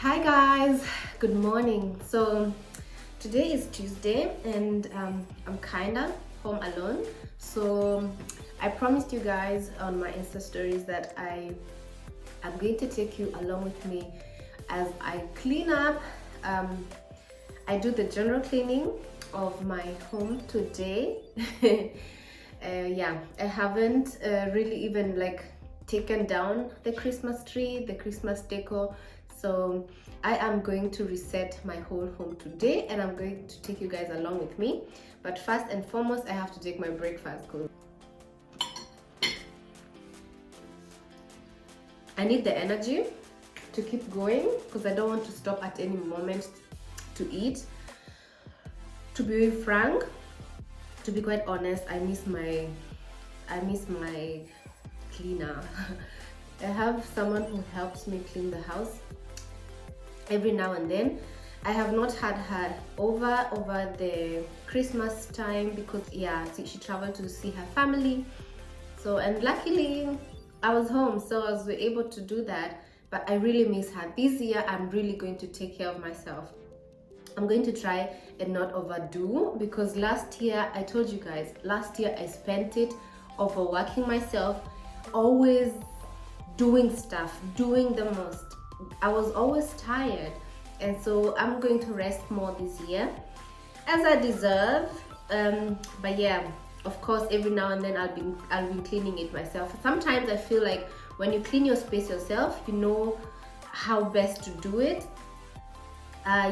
Hi guys, good morning. So today is Tuesday and I'm kinda home alone. So I promised you guys on my Insta stories that I am going to take you along with me as I clean up. I do the general cleaning of my home today. Yeah, I haven't really even taken down the Christmas tree, the Christmas decor. So I am going to reset my whole home today and I'm going to take you guys along with me. But first and foremost, I have to take my breakfast because I need the energy to keep going because I don't want to stop at any moment to eat. To be frank, to be quite honest, I miss my cleaner. I have someone who helps me clean the house every now and then. I have not had her over the Christmas time because she traveled to see her family. So, and luckily I was home, so I was able to do that. But I really miss her. This year I'm really going to take care of myself. I'm going to try and not overdo because last year, I told you guys, last year I spent it overworking myself, always doing stuff, doing the most. I was always tired, and so I'm going to rest more this year as I deserve. But yeah, of course, every now and then I'll be cleaning it myself. Sometimes I feel like when you clean your space yourself, you know how best to do it.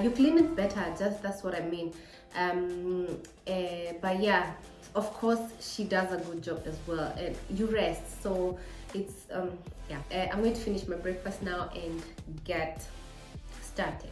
You clean it better, that's what I mean. But yeah, of course she does a good job as well, and you rest. So it's I'm going to finish my breakfast now and get started.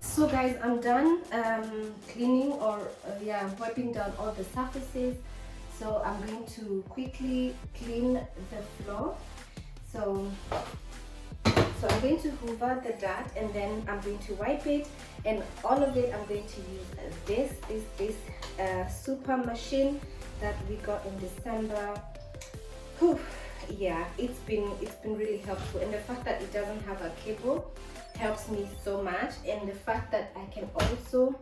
So guys, I'm done cleaning or wiping down all the surfaces. So I'm going to quickly clean the floor. So I'm going to hoover the dirt and then I'm going to wipe it, and all of it I'm going to use this super machine that we got in December. Whew. yeah, it's been really helpful, and the fact that it doesn't have a cable helps me so much, and the fact that I can also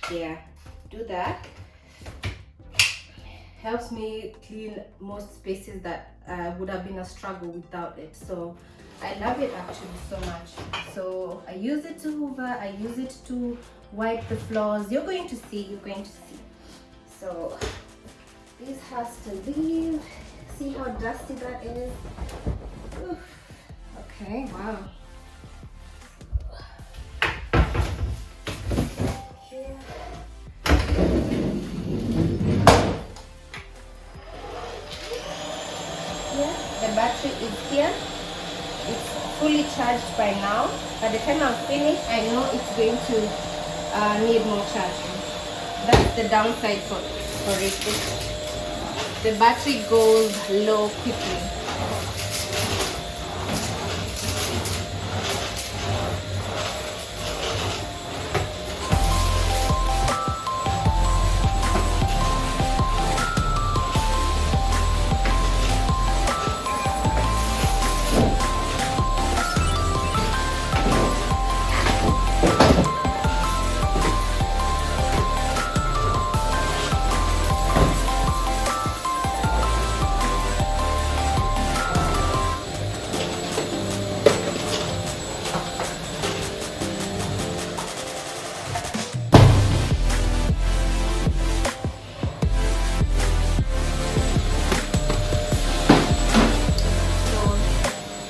do that helps me clean most spaces that would have been a struggle without it. So I love it actually so much. So I use it to hoover, I use it to wipe the floors. You're going to see. So this has to leave. See how dusty that is? Oof. Okay, wow. Here. The battery is here. It's fully charged by now. By the time I'm finished, I know it's going to need more charging. That's the downside for it. The battery goes low quickly.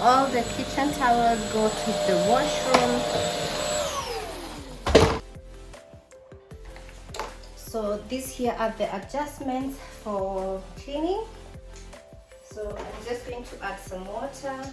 All the kitchen towels go to the washroom. So these here are the adjustments for cleaning. So I'm just going to add some water.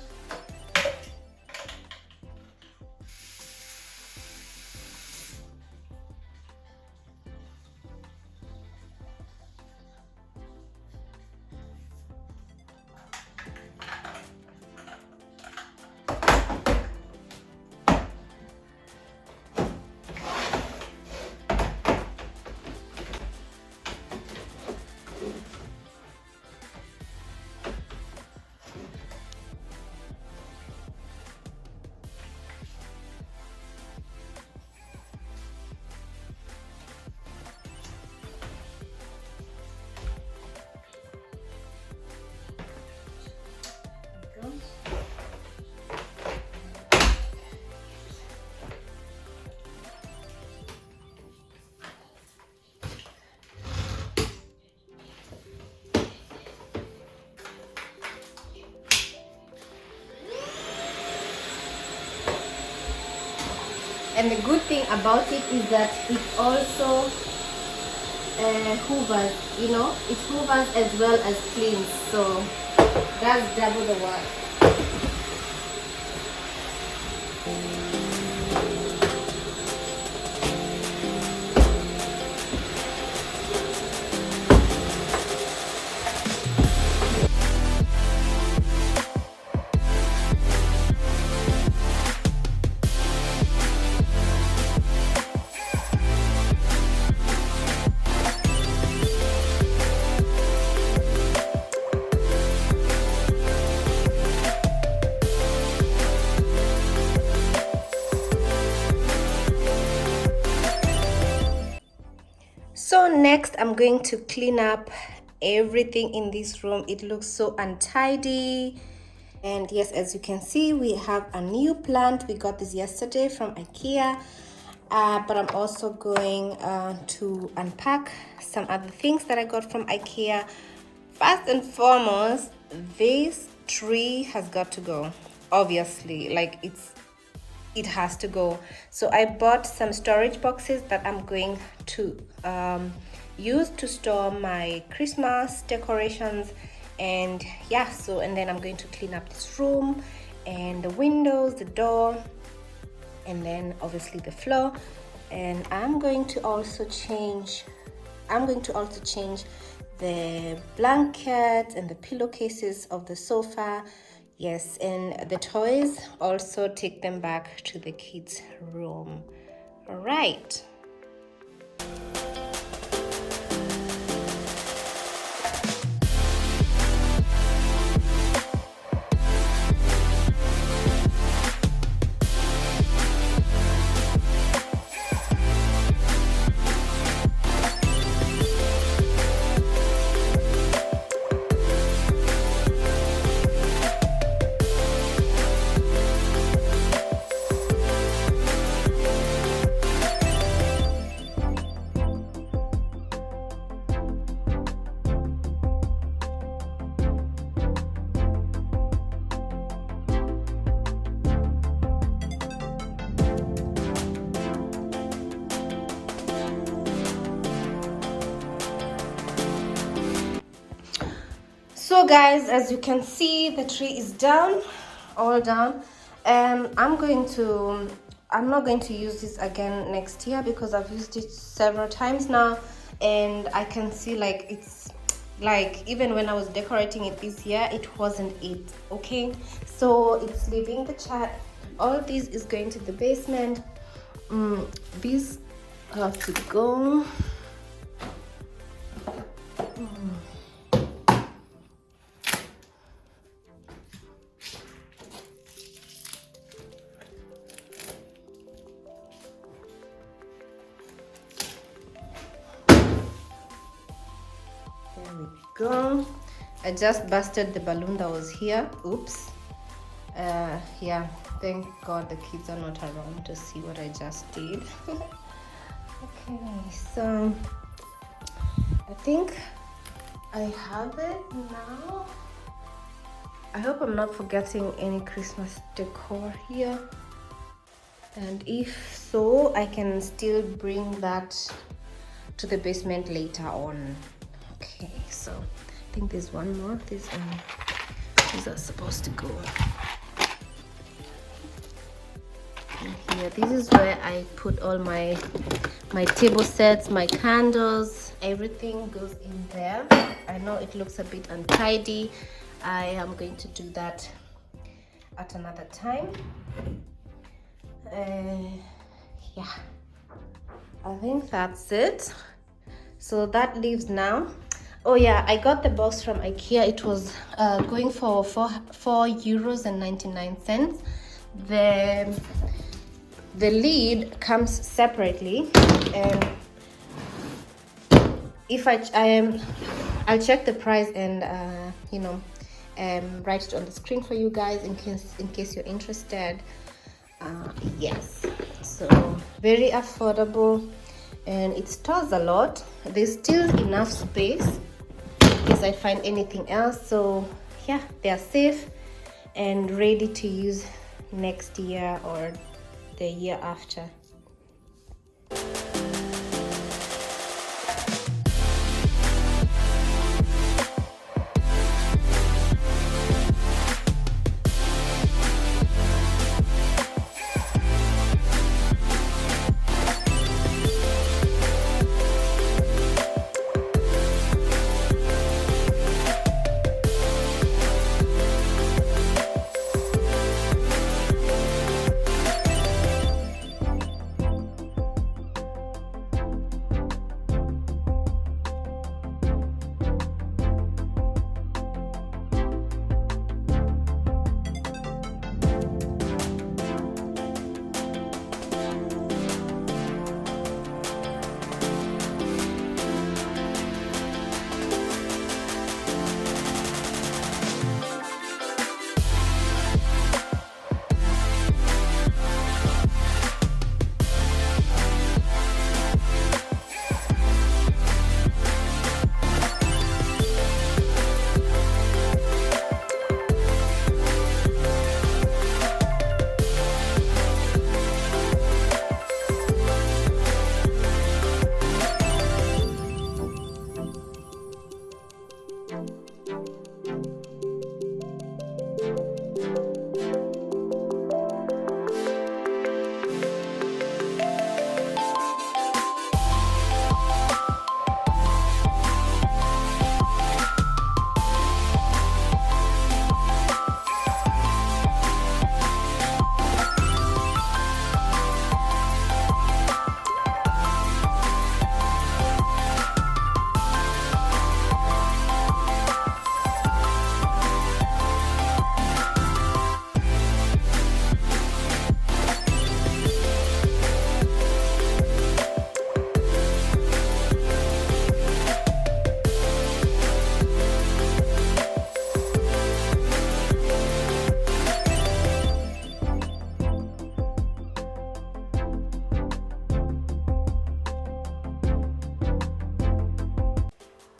And the good thing about it is that it also hoovers, you know, it hoovers as well as cleans, so that's double the work. So next I'm going to clean up everything in this room. It looks so untidy. And yes, as you can see, we have a new plant. We got this yesterday from Ikea. But I'm also going to unpack some other things that I got from Ikea. First and foremost, this tree has got to go. Obviously, like it has to go. So I bought some storage boxes that I'm going to use to store my Christmas decorations. And yeah, so and then I'm going to clean up this room and the windows, the door, and then obviously the floor. And I'm going to also change the blankets and the pillowcases of the sofa. Yes, and the toys, also take them back to the kids' room. All right. So guys, as you can see, the tree is down, all down, and I'm not going to use this again next year because I've used it several times now, and I can see like it's like even when I was decorating it this year, it wasn't it. Okay, so it's leaving the chat. All of this is going to the basement. These have to go. There we go. I just busted the balloon that was here. Oops. Yeah, thank God the kids are not around to see what I just did. Okay, so I think I have it now. I hope I'm not forgetting any Christmas decor here, and if so, I can still bring that to the basement later on. Okay, so I think there's one more. These are supposed to go in here. This is where I put all my table sets, my candles, everything goes in there. I know it looks a bit untidy. I am going to do that at another time. Yeah, I think that's it. So that leaves now. Oh yeah, I got the box from Ikea. It was going for €4.99. The lid comes separately, and if I'll check the price and write it on the screen for you guys in case you're interested. Yes, so very affordable, and it stores a lot. There's still enough space in case I find anything else. So yeah, they're safe and ready to use next year or the year after.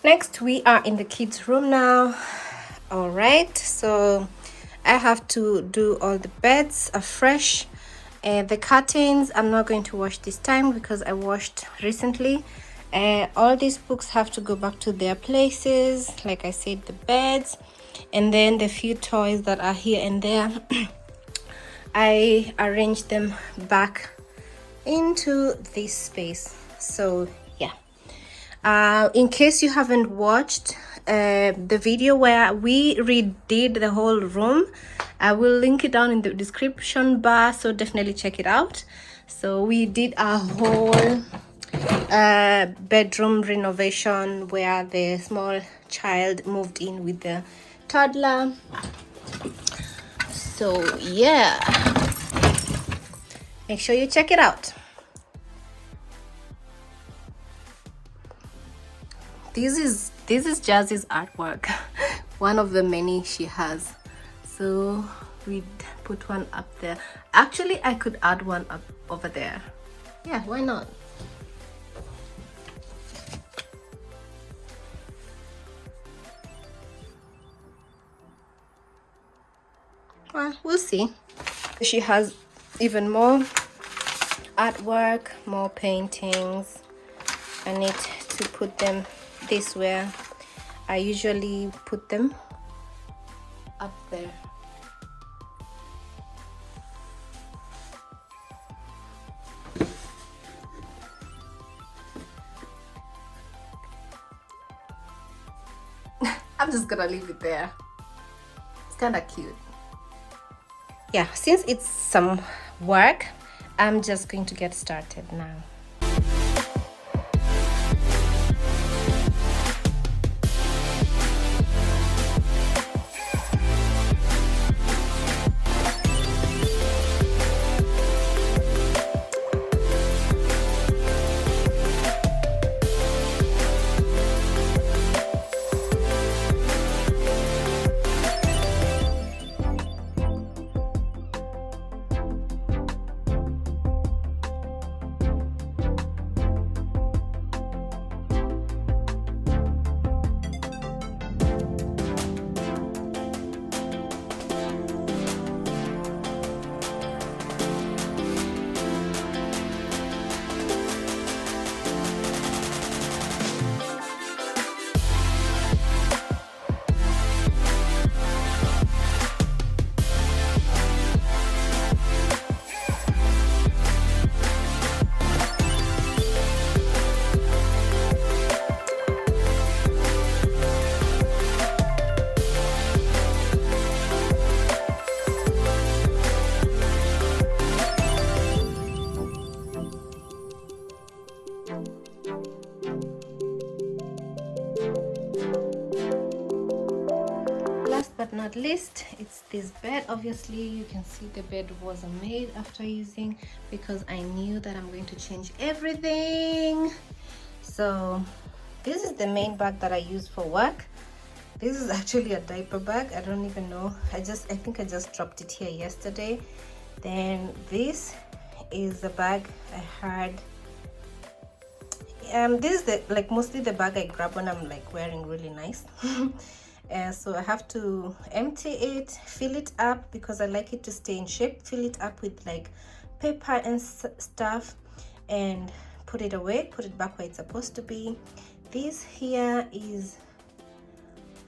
Next, we are in the kids' room now. All right, so I have to do all the beds afresh. The curtains I'm not going to wash this time because I washed recently, All these books have to go back to their places, like I said, the beds, and then the few toys that are here and there. I arranged them back into this space. So yeah, in case you haven't watched the video where we redid the whole room, I will link it down in the description bar, so definitely check it out. So we did a whole bedroom renovation where the small child moved in with the toddler. So yeah, make sure you check it out. This is Jazzy's artwork, one of the many she has. So we put one up there. Actually, I could add one up over there. Yeah, why not? Well, we'll see. She has even more artwork, more paintings. I need to put them this where I usually put them, up there. I'm just gonna leave it there. It's kind of cute. Yeah, since it's some work, I'm just going to get started now. But not least, it's this bed. Obviously you can see the bed was made after using, because I knew that I'm going to change everything. So this is the main bag that I use for work. This is actually a diaper bag. I don't even know, I think I just dropped it here yesterday. Then this is the bag I had. This is mostly the bag I grab when I'm like wearing really nice. So I have to empty it, fill it up, because I like it to stay in shape, fill it up with like paper and stuff, and put it away, put it back where it's supposed to be. This here is,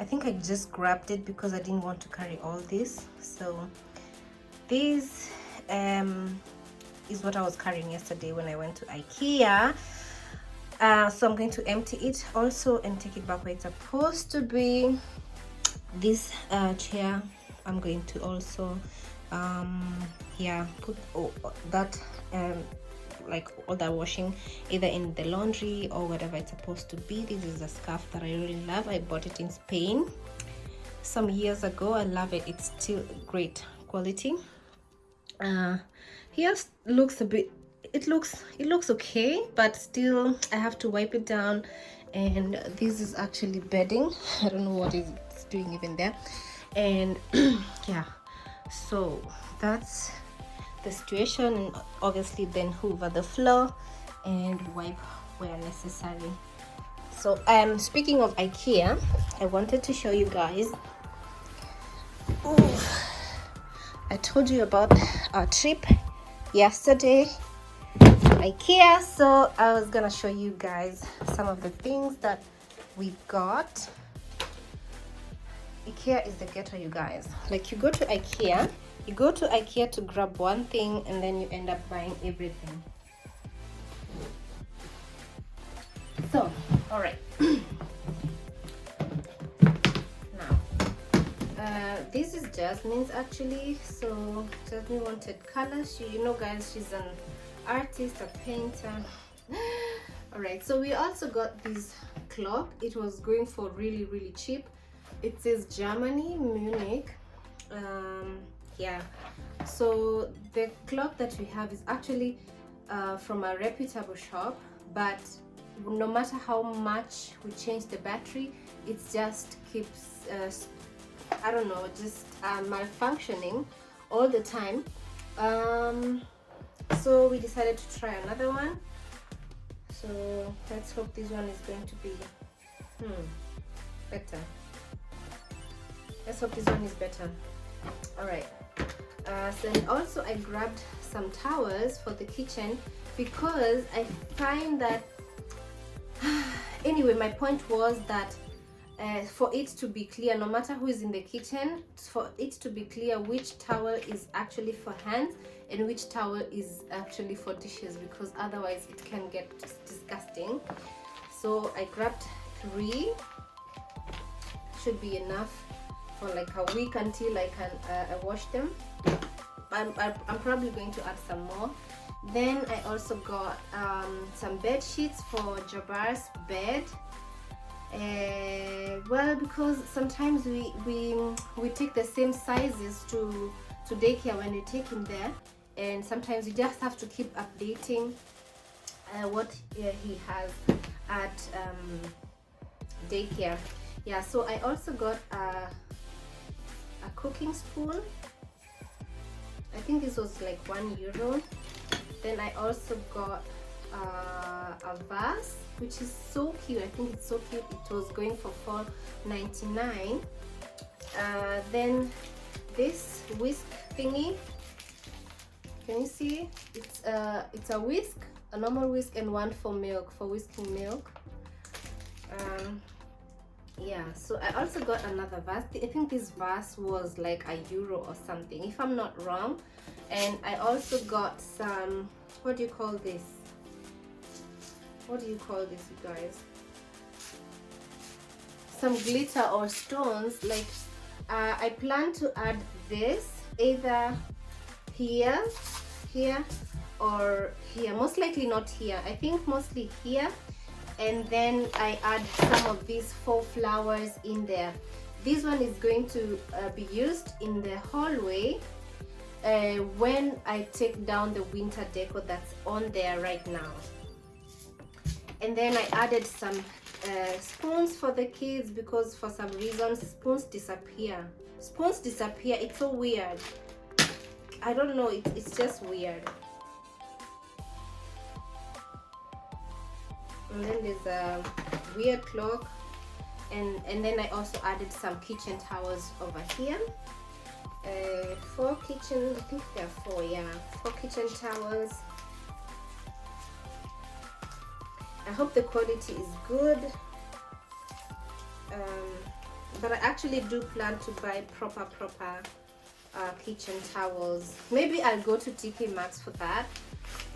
I think I just grabbed it because I didn't want to carry all this. So this is what I was carrying yesterday when I went to Ikea. So I'm going to empty it also and take it back where it's supposed to be. This chair I'm going to also put that like all that washing either in the laundry or whatever it's supposed to be. This is a scarf that I really love. I bought it in Spain some years ago. I love it. It's still great quality. Here looks a bit, it looks okay, but still I have to wipe it down. And this is actually bedding. I don't know what it's doing even there. And yeah, so that's the situation. And obviously then hoover the floor and wipe where necessary. So speaking of Ikea, I wanted to show you guys. Ooh, I told you about our trip yesterday. Ikea. So I was gonna show you guys some of the things that we got. Ikea is the ghetto, you guys. Like, you go to Ikea to grab one thing and then you end up buying everything. So, all right. Now, this is Jasmine's actually. So Jasmine wanted colors. You know, guys, she's an artist, a painter. All right, so we also got this clock. It was going for really cheap. It says Germany, Munich. Yeah, so the clock that we have is actually from a reputable shop, but no matter how much we change the battery, it just keeps I don't know, just malfunctioning all the time. So we decided to try another one. So let's hope this one is going to be better. Let's hope this one is better. All right. So and also I grabbed some towels for the kitchen because I find that anyway, my point was that for it to be clear, no matter who is in the kitchen, for it to be clear which towel is actually for hands and which towel is actually for dishes, because otherwise it can get just disgusting. So I grabbed 3. Should be enough for like a week until I can wash them. I'm probably going to add some more. Then I also got some bed sheets for Jabbar's bed. Well, because sometimes we take the same sizes to daycare when we take him there, and sometimes you just have to keep updating what he has at daycare. Yeah, so I also got a cooking spoon. I think this was like €1. Then I also got a vase, which is so cute. I think it's so cute. It was going for $4.99. Then this whisk thingy, can you see? It's a whisk, a normal whisk, and one for milk, for whisking milk. Yeah, so I also got another vase. I think this vase was like €1 or something, if I'm not wrong. And I also got some, what do you call this? What do you call this, you guys? Some glitter or stones. Like, I plan to add this either here, or here. Most likely not here. I think mostly here. And then I add some of these 4 flowers in there. This one is going to be used in the hallway when I take down the winter decor that's on there right now. And then I added some spoons for the kids, because for some reason spoons disappear. It's so weird. I don't know, it's just weird. And then there's a weird clock, and then I also added some kitchen towels over here. 4 kitchen, I think there are 4, yeah, 4 kitchen towels. I hope the quality is good, but I actually do plan to buy proper kitchen towels. Maybe I'll go to TK Maxx for that.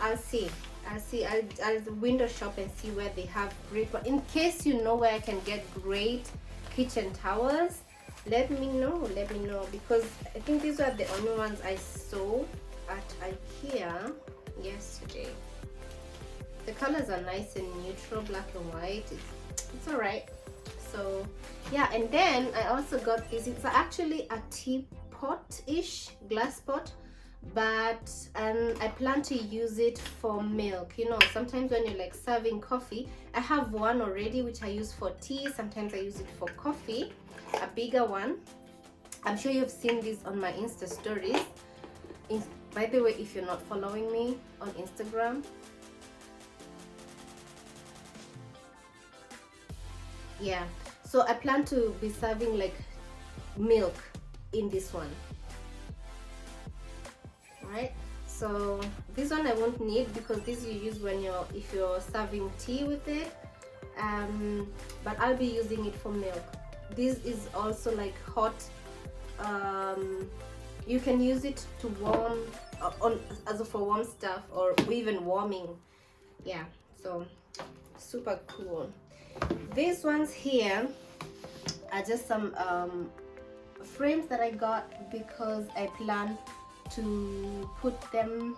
I'll see. I'll window shop and see where they have great. But in case you know where I can get great kitchen towels, let me know, because I think these are the only ones I saw at Ikea yesterday. The colors are nice and neutral, black and white. It's all right. So yeah, and then I also got this. It's actually a teapot-ish, glass pot, but I plan to use it for milk. You know, sometimes when you're like serving coffee, I have one already which I use for tea. Sometimes I use it for coffee, a bigger one. I'm sure you've seen this on my Insta stories. By the way, if you're not following me on Instagram, yeah, so I plan to be serving like milk in this one. Right, So this one I won't need because this you use when if you're serving tea with it, but I'll be using it for milk. This is also like hot. You can use it to warm as for warm stuff or even warming. Yeah, so super cool. These ones here are just some frames that I got because I plan to put them.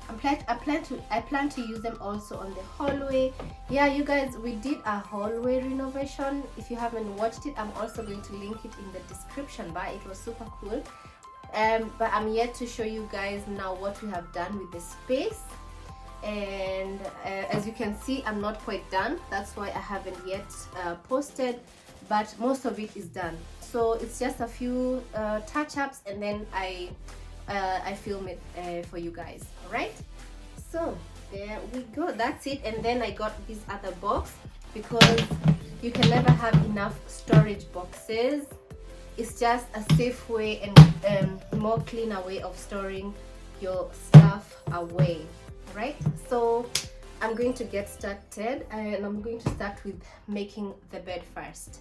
I plan to use them also on the hallway. Yeah, you guys, we did a hallway renovation. If you haven't watched it, I'm also going to link it in the description bar. It was super cool. But I'm yet to show you guys now what we have done with the space. And as you can see, I'm not quite done. That's why I haven't yet posted, but most of it is done. So it's just a few touch-ups, and then I film it for you guys. All right, so there we go. That's it. And then I got this other box because you can never have enough storage boxes. It's just a safe way and more cleaner way of storing your stuff away. Right, so I'm going to get started, and I'm going to start with making the bed first.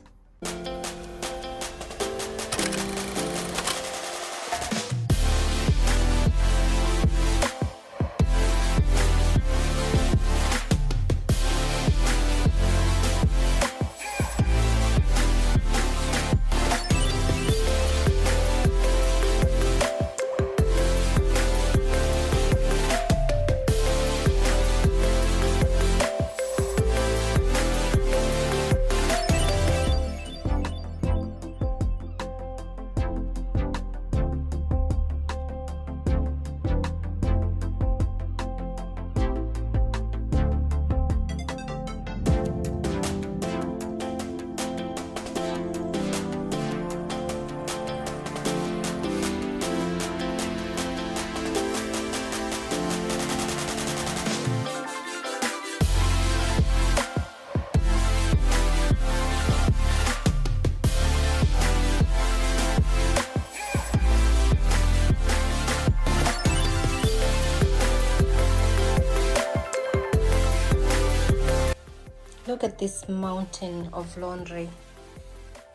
Look at this mountain of laundry.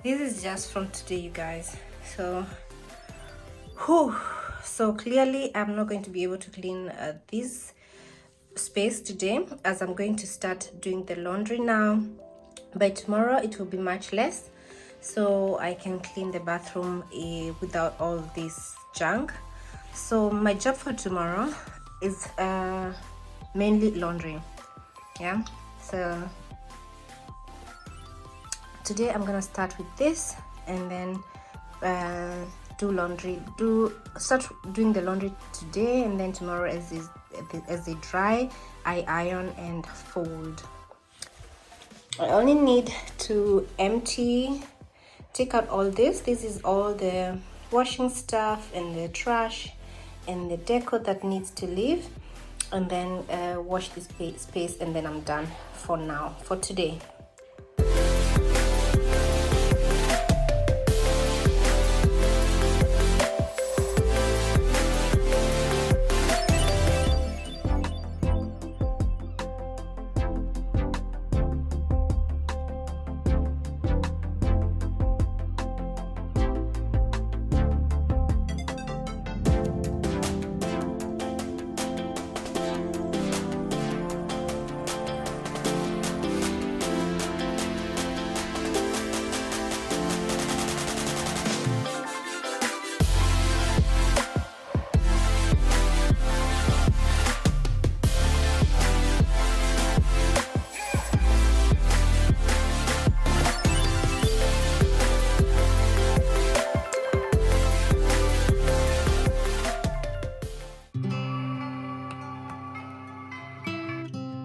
This is just from today, you guys. So clearly I'm not going to be able to clean this space today, as I'm going to start doing the laundry now. By tomorrow it will be much less, so I can clean the bathroom without all this junk. So my job for tomorrow is mainly laundry. Yeah, so today I'm gonna start with this, and then start doing the laundry today, and then tomorrow as they dry, I iron and fold. I only need to take out all this. This is all the washing stuff and the trash and the decor that needs to leave, and then wash this space, and then I'm done for now, for today.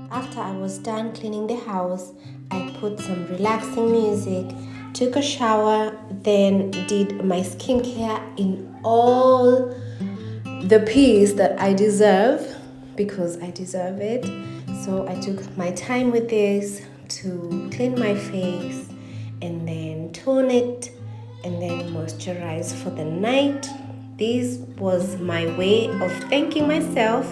After I was done cleaning the house, I put some relaxing music, took a shower, then did my skincare in all the peace that I deserve, because I deserve it. So I took my time with this to clean my face and then tone it and then moisturize for the night. This was my way of thanking myself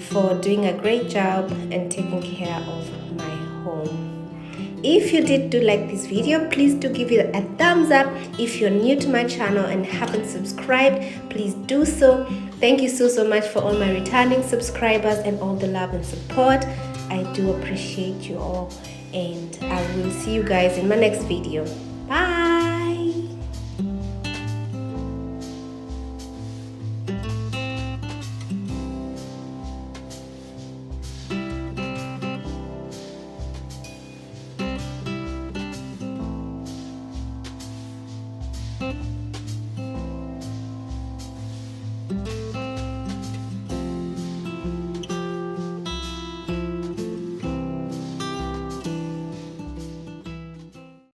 for doing a great job and taking care of my home. If you did like this video, please do give it a thumbs up. If you're new to my channel and haven't subscribed, please do so. Thank you so much for all my returning subscribers and all the love and support. I do appreciate you all, and I will see you guys in my next video. Bye.